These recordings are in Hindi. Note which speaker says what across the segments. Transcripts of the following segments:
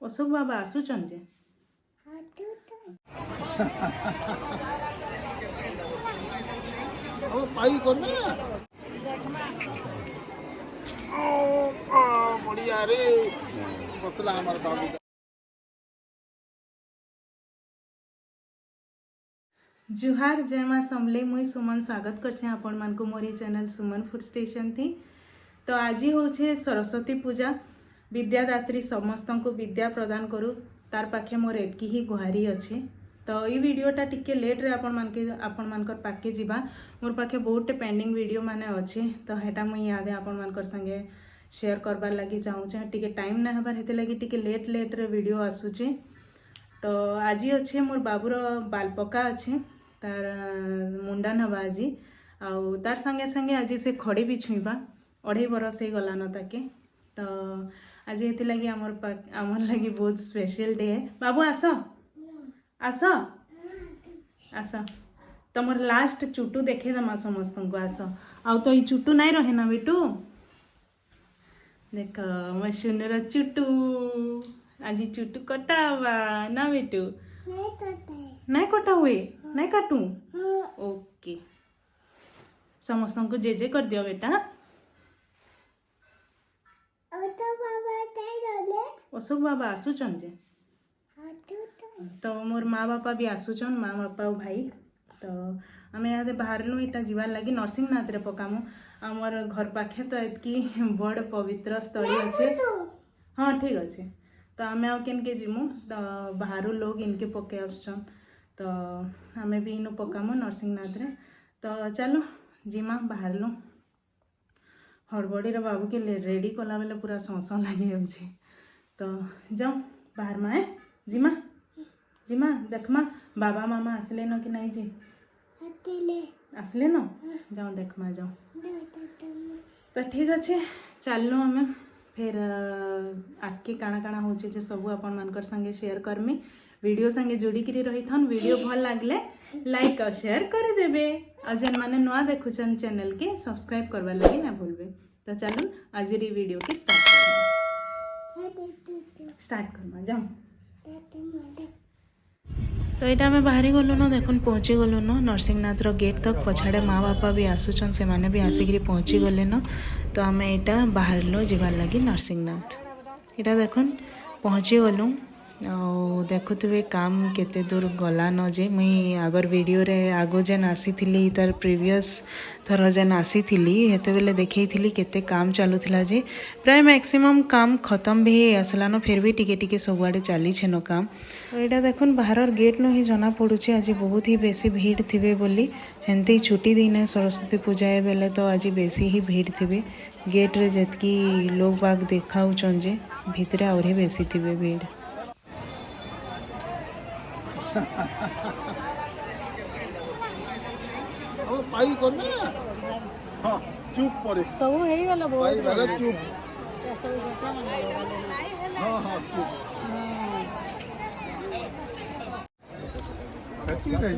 Speaker 1: अशोक बाबा आसुचन जे
Speaker 2: ओ पाई करना बढ़िया रे मसला हमारा बाबू
Speaker 1: जुहार जय माँ समले मुई सुमन स्वागत करछे आपण मान को मोरी चैनल सुमन फूड स्टेशन थी। तो आज होछे सरस्वती पूजा विद्यादात्री समस्त को विद्या प्रदान करू तार पाखे मोर एतकी ही गुहारी अच्छे। तो ये वीडियोटा टिके लेट रे आपण मानकर पाखे जीवा मोर पाखे बहुत पेंडिंग वीडियो माने अच्छे। तो हेटा मुई यादे आपण मानकर संगे शेयर करबार लगी चाहूचे टिके टाइम ना हबार हेते लगी टिके लेट रे वीडियो आसुचे। तो आज अच्छे मोर बाबूर बाल पका अच्छे तार मुंडन हवा आज आउ तार संगे संगे आज से खड़ी भी छुईबा 2.5 बरस हो गलान ताके। तो आज ये लगी आमर लगी बहुत स्पेशल डे है। बाबू आस आस आस तुम लास्ट चुटू देखे दमा समस्त को आस आउ तो ये चुटू नहीं रहे ना बेटू देख मो सुनर चुटू आज चुटू कटावा ना बेटू नहीं कटा हुए नहीं काटू ओके समस्त को जे कर दियो बेटा। अशोक बाबा आसुचन जे तो मोर माँ बापा भी आसुचन माँ बापा और भाई। तो आम यहाँ बाहर इटा जीवार लगी नरसिंहनाथ रे पकामु आमर घर पाखे तो एतकी बड़ पवित्र स्थली अच्छे। हाँ ठीक अच्छे तो आम आन के जीमु तो बाहर लोग इनके पके आसुचन तो आमे भी इनु पकामु नरसिंहनाथ रे। तो चलो जीमा बाहर लु हड़बड़ी रे बाबू के रेडी कला बेले पूरा सौ लगी जाऊँगी। तो जाओ बाहर माए जीमा जीमा देखमा बाबा मामा आसले न कि नहीं जी आसले न जाओ देखमा जाओ। तो ठीक अच्छे चलनु आम फिर आगे काଣା काଣା होचे जे सब आपण मानकर संगे शेयर करमी वीडियो संगे जोड़ी करी रही थन। वीडियो भल लागले लाइक और शेयर कर देबे और जेन माने नुआ देखुचन चैनल के सब्सक्राइब करबा लगी ना भूलबे। तो चलो आज री वीडियो के स्टार्ट करमा जाओ। तो यहाँ आम बाहरी गलु न देखुन पहुँची गलु न नरसिंहनाथ गेट तक पछाड़े माँ बापा भी आसुचन से माने भी आसिक पहुँची गले न। तो आम यहाँ बाहर लो जीवार लगी नरसिंहनाथ यहाँ देखुन पहुँची गलु देखुवे काम केते दूर गला न जे मुई आगर वीडियो रे आगो जेन आसी थिली तार प्रीवियस थर जेन आसी थिली हेते बेले देखई थिली केते काम चालुथिला जे प्राय मैक्सिमम काम खत्म भी आसला न फिर भी टिके टिके सबुआडे चली छेन काम। तो यहाँ देखुन बाहर गेट न ही जना पड़ुचे आज बहुत ही बेसी भीड़ थिबे बोली हेंती छुट्टी दिन सरस्वती पूजा बेले तो आज बेसी ही भीड़ थिबे गेट रे जेतकी लोग बाग देखाउचन जे भितरे आउरी बेसी थिबे भीड़।
Speaker 2: ओ पाई करना हां चुप पड़े
Speaker 3: सब हे गला
Speaker 2: पाई वाला
Speaker 3: बहुत
Speaker 2: चुप
Speaker 3: सब बच्चा मन
Speaker 2: हां हां चुप ठीक है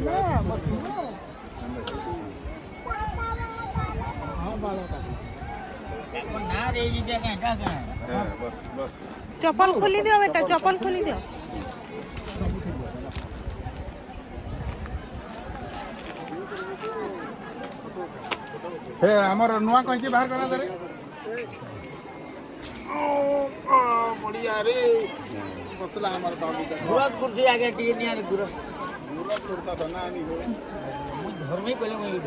Speaker 2: हां बालों का
Speaker 3: ना रे जी जगह का
Speaker 2: बस बस
Speaker 1: चप्पल खोली दियो बेटा चप्पल खोली दियो।
Speaker 2: हे हमर नुआ कहीं बाहर करा दे रे ओ बढ़िया रे मसला हमार बाबू का
Speaker 3: तुरंत कुर्सी आगे टिके नहीं आने तुरंत
Speaker 2: पूरा छोड़ता था ना नहीं हो
Speaker 3: घर में पहले मैं भूल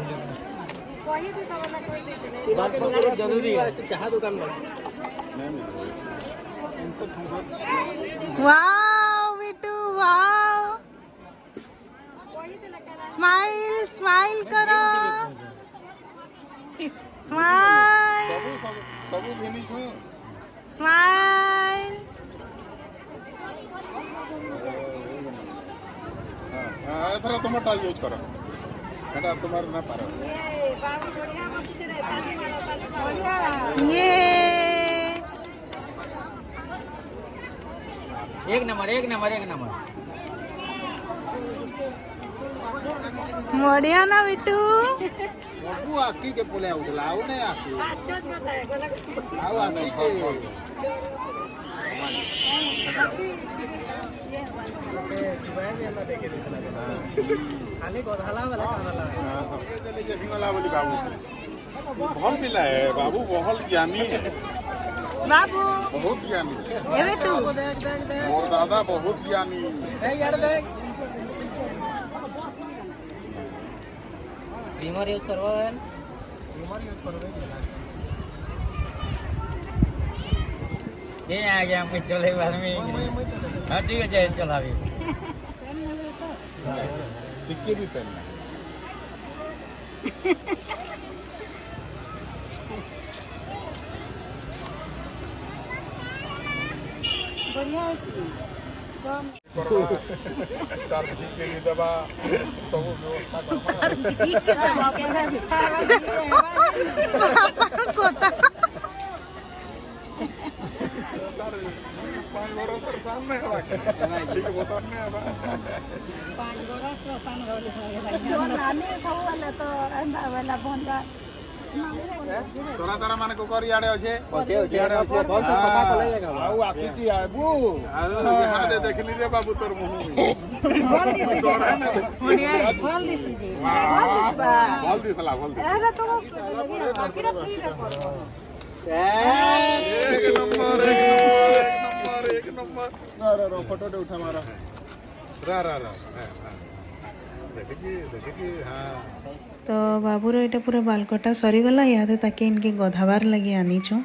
Speaker 4: कोई तो तवला कोई नहीं
Speaker 3: बात पकड़ जरूरी है
Speaker 2: चाह दुकान में नहीं
Speaker 1: वाओ बेटू वाओ स्माइल स्माइल करो स्माइल
Speaker 2: सब फिनिश हुए
Speaker 1: स्माइल।
Speaker 2: हां एथरा टमाटा यूज करो एटा तुम्हार ना पारो
Speaker 4: ए बाबू बढ़िया मस्त रे ताली मारो बढ़िया
Speaker 1: ये
Speaker 3: एक नंबर
Speaker 1: बढ़िया ना बेटू
Speaker 2: सब आकी के पोले आउला आउ नहीं आकी
Speaker 4: पाँच छोट मत है गोला
Speaker 2: आउ आकी के खाली गोधाला वाला कानाला जभिंगला बोली बाबू बहुत मिला है बाबू बहुत ज्ञानी है
Speaker 1: बाबू
Speaker 2: बहुत ज्ञानी
Speaker 1: ए बेटू
Speaker 2: और दादा बहुत ज्ञानी
Speaker 3: बीमर यूज करवा है ये आ गया हम चले बाद में हां ठीक है जय चला भी
Speaker 2: टिक्के भी पहनना
Speaker 4: बढ़िया है कम
Speaker 2: तार के लिए दबा सब व्यवस्था
Speaker 1: कोता
Speaker 2: पांच बड़ा सर सामने है ठीक है सामने है
Speaker 4: पांच गोरा श्मशान घाट है नानी सब वाला तो एंदा वाला बंदा
Speaker 2: तोरा तारा माने को कर याडे अच्छे
Speaker 5: याडे अच्छे बहुत से सफा कले जाएगा
Speaker 2: आउ आकीती आबू हां दे देखली रे बाबू तोर मुंह
Speaker 4: बोल दिस बढ़िया बोल दिस
Speaker 2: बोल दी साला बोल दी
Speaker 4: अरे तो आखिर फ्री रे
Speaker 2: एक नंबर रा फोटो दे उठा मारा रा देखी हां
Speaker 1: तो बाबूर यहाँ पूरा बालकटा सरीगला इहादे ताके इनके गधाबार लगी आनीछूँ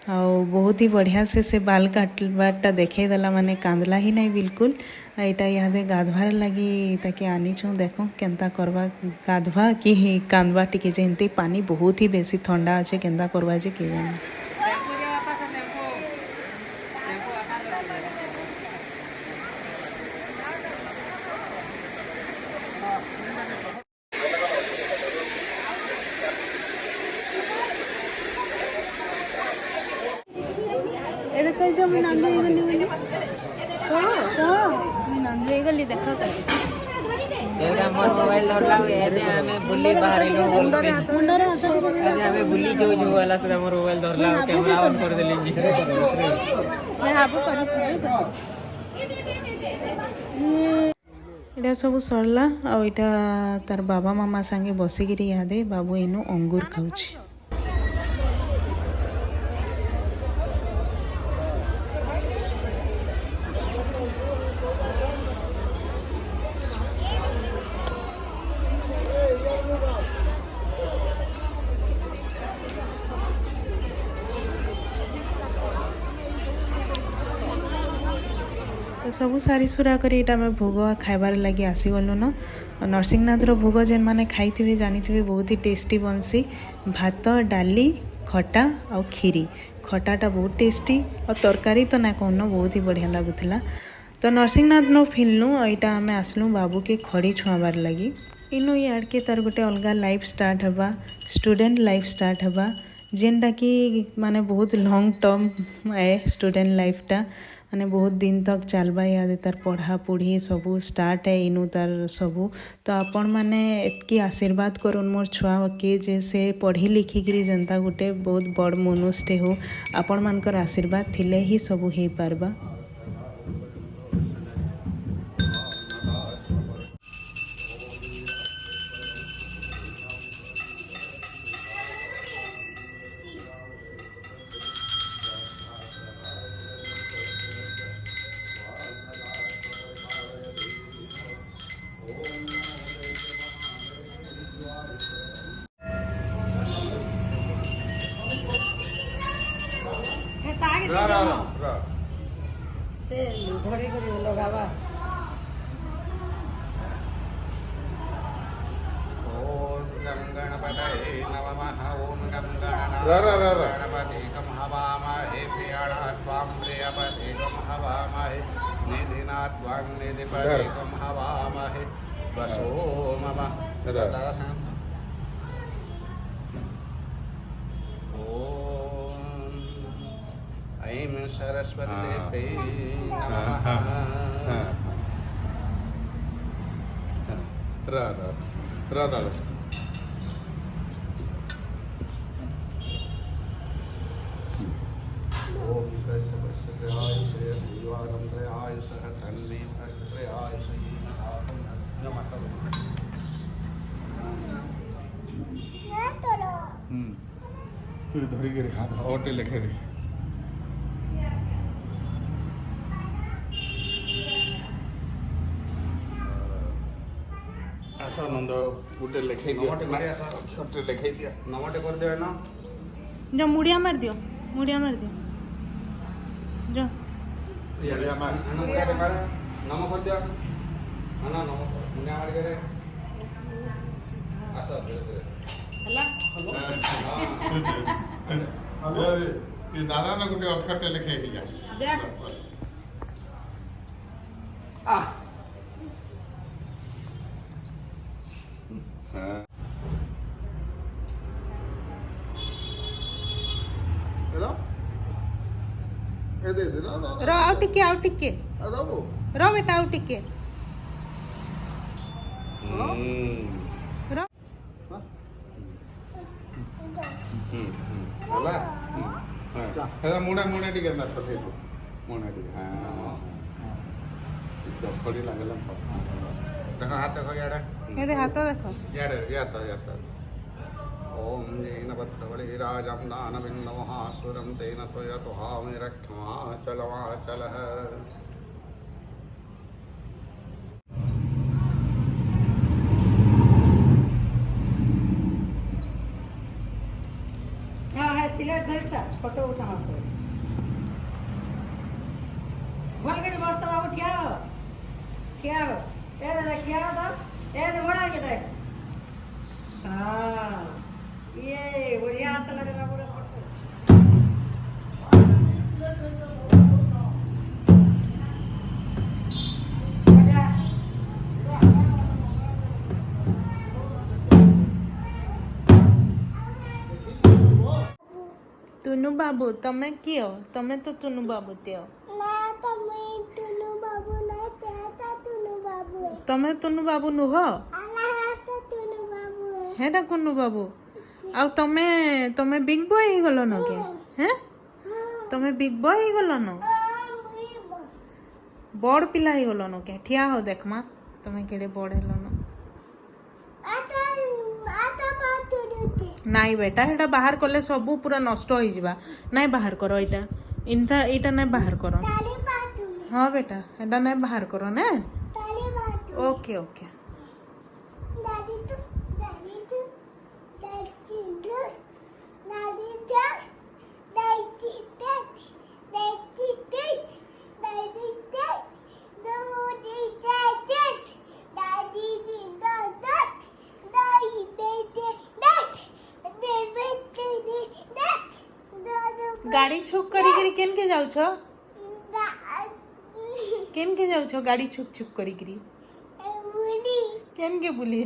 Speaker 1: आउ बहुत ही बढ़िया से बाल काटबारटा देखे देला माने कांदला ही नहीं बिल्कुल यहाँ इहादे गाधवार लगी ताके आनीछूँ देखो केंता करवा गाधवा कि कांदवा टिके जेंती पानी बहुत ही बेसी ठंडा अच्छे केंता करवा जे के जाने ये देखो इधर मैं नंदे गली गली तो मैं नंदे गली देखो
Speaker 3: देखा मोर मोबाइल धरला एते हमें बुली बाहर लो बोल
Speaker 1: मुंडरे हाथ
Speaker 3: अरे हमें बुली जो वाला से मोर मोबाइल धरला कैमरा ऑन कर देली
Speaker 1: मैं हाबू करी इटा सब सरला आ इटा तार बाबा मामा संगे बसिकी इहादे बाबू इनु अंगूर खाऊछि तो सब सारी सुरा कर भोग खाइबार लगी आसीगलु न नरसिंहनाथ भोग जेन मैंने खाई जानी बहुत ही टेस्टी बनसी भात डाली खटा आ खीरी खटाटा बहुत टेस्टी और तरकारी तो ना कहन बहुत ही बढ़िया लगुला तो नरसिंहनाथ न फिल्लु यहाँ आम आसलु बाबू के खड़ी छुआबार लगी इनु यार के तार गोटे अलग लाइफ स्टार्ट हवा स्टूडेंट लाइफ स्टार्ट हवा जेनटा कि माने बहुत लॉन्ग टर्म है स्टूडेंट लाइफटा माने बहुत दिन तक चलबा याद तार पढ़ा पढ़ी सबू स्टार्ट है इनु तार सबू तो आपण माने एतकी आशीर्वाद करन मोर छुआ के जे से पढ़ी लिखिकी जनता गोटे बहुत बड़ मनुष्य हो आपण मानकर आशीर्वाद थिले ही सबू हो पारबा
Speaker 4: से धरे करी लगावा
Speaker 2: ओम गम गणपतये नमः ओम गम गणपतिकं हवामहे प्रियाणात्वां प्रियपतिकं हवामहे निधिनात्वां निधिपतिकं हवामहे वसो मम तदासं ऐं सरस्वती नमः राधा ओम त्रयस्य द्विवारं त्रयायुषः त्रयायुषः फिर धरिक हाथ ओटे लिखे दे आशा नंद गोटे लिखे दिया छोटे लिखे दिया
Speaker 5: नमटे कर दे ना
Speaker 1: जो मुड़िया मार दियो जो
Speaker 2: बढ़िया मार
Speaker 5: नम कर दिया ना नम मुन्या मार के आशा धीरे धीरे
Speaker 2: ये दादा ने गोटे अक्षर लिखे दिया
Speaker 1: रो आउ टिके रो बेटा आउ टिके रो
Speaker 2: मुड़े मुड़े टिके पठे मुड़े टिके हाँ चखड़ी लगल देखो हाथ देखो
Speaker 1: ये हाथ देखो
Speaker 2: याद ओम जैन बद्धवलिराजं दानविन्दमहासुरं तेन त्वयतुहामिरक्षमाचलमाचलः
Speaker 4: सिलेट धरता फोटो उठा भल कर मस्त बाबू ठिया ए दादा ठिया तो ए दे बड़ा के देख हां ये बढ़िया से लग रहा पूरा फोटो
Speaker 1: तुनु बाबू तमे कियो तमे तो तुनु बाबू तेओ तमे तुनु बाबू नुह हेटा कुनु बाबू आउ तमे बिग बॉय ही गलो न के हैं तमे बिग बॉय ही गलो न बड़ पिला ही गलो न के ठिया हो देखमा तमे केड़े बड़ हेलो न नाई बेटा हेटा बाहर कले सबू पूरा नष्ट हो जिबा नाई बाहर करो इटा नाई बाहर करो हाँ बेटा हेटा नाई बाहर करो ना ओके ओके गाड़ी छुक करी केन के जाउ छो केन के जाउ छो गाड़ी छुक छुक करी केन के बुली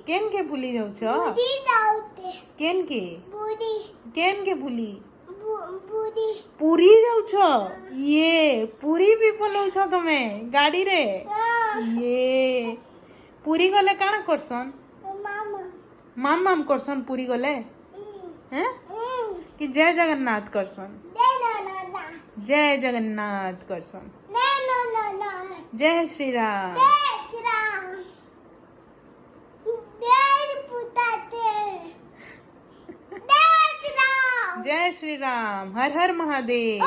Speaker 1: केन के बुली जाउ छो केन के बुली पूरी जाउ छो ये पूरी भी बोलौ छो तमे गाड़ी रे ये पूरी गले काना करसन माम करसन पूरी गले हैं कि जय जगन्नाथ करसन जय जगन्नाथ करसन जय श्री राम जय श्री राम हर हर महादेव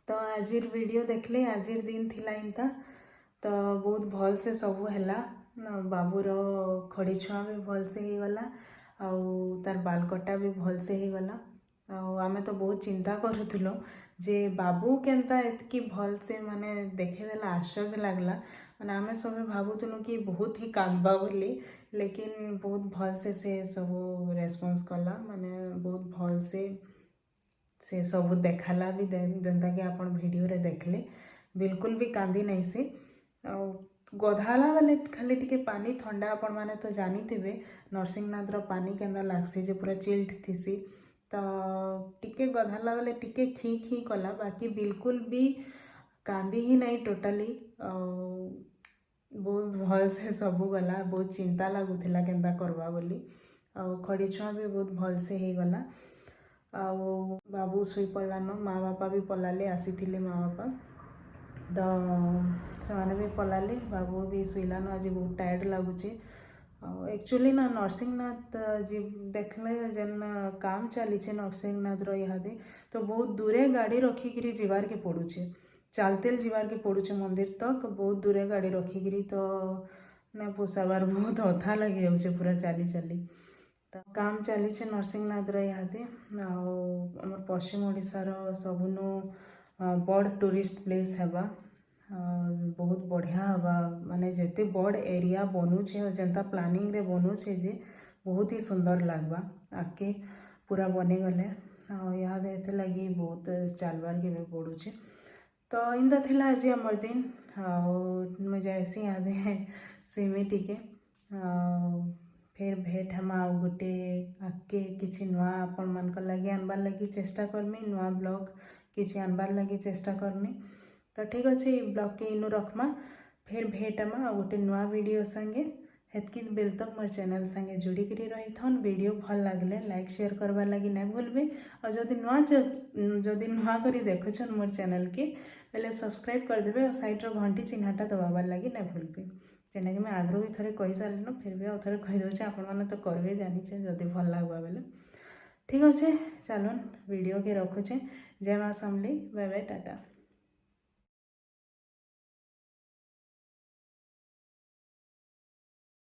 Speaker 1: तो आजिर वीडियो देखले आजिर दिन थिला इनता तो बहुत भल से सबू हैला बाबूर खड़ी छुआ भी भल से ही गला आउ तार बाल कटा भी भल से ही गला आमे तो बहुत चिंता करूथुलो जे बाबू केनता एतकी भल से माने देखेदेला आश्चर्य लागला माने आमे सब भावुथुलो कि बहुत ही कांदबा बोली लेकिन बहुत भल से सब रेस्पॉन्स कला माने बहुत भल से सब देखाला भी जेनता कि आपण वीडियो रे देखले बिल्कुल भी कांदी नहीं से गधाला वाले खाली टिके पानी ठंडा आपण माने तो जानी थिबे नरसिंहनाथ रो पानी केंदा लागसी जे पूरा चिल्ड थिसी तो टिके गधाला वाले टिके खी खी कला बाकी बिल्कुल भी कांदी ही नहीं टोटली बहुत भल से सबू गला बहुत चिंता लगुला केन्ता करवा बोली खड़ी छुआ भी बहुत भल से ही गला बाबू शुई पड़ान माँ बापा भी पलाले आसी माँ बापा तो से भी पलाले बाबू भी शुईलान आज बहुत टायर्ड लगुच एक्चुअली ना नरसिंहनाथ जी देखले जेन काम चली नरसिंहनाथ इहादे तो बहुत दूरे गाड़ी रखिकी जीवार के पड़ुचे चालतेल जीवार के पड़ुचे मंदिर तक बहुत दूरे गाड़ी रखिकी तो ना पोसाबार बहुत अधा लगी जाऊे पूरा चली चली तो काम चली नरसिंहनाथ इहादे आमर पश्चिम ओडिशार सबुनु बड़ टूरिस्ट प्लेस हेबा बहुत बढ़िया हवा माने जेते बड़ एरिया बनूचे और जेंता प्लानिंग रे बनूचे जे बहुत ही सुंदर लगवा आके पूरा बनी गले यहाँ देते लगी बहुत चलबार के भी पड़ुचे तो इंदा थिला आज आमर दिन मुझे जैसी याद है स्विमी टिके फिर भेट हम आउ गोटे आगे किसी नुआ आपण मान लगी आनबार लगी चेष्टा करमी नुआ ब्लॉग किसी आनबार लगी चेष्टा करमी तो ठीक अच्छे ब्लॉग के इनु रखमा फिर भेटमा आ गोटे नुआ वीडियो संगे हेतकी बेल तक मोर चैनल संगे जुड़ी करी रही थन वीडियो भल लगले लाइक शेयर करवा लगी नहीं भूलबे और जदि नुआ करी देखुछन मोर चैनल के पहले सब्सक्राइब कर देबे और साइड रो घंटी चिन्हटा दबाबार लगी नहीं भूलबे जेना कि मैं आगरू भी थोड़े कही सारे न फिर भी आउ थे कहीदे आपण मैंने तो करेंगे जानीचे जदि भल लगवा बेले ठीक अच्छे चलन वीडियो के रखुचे जय माँ समली बाय बाय टाटा।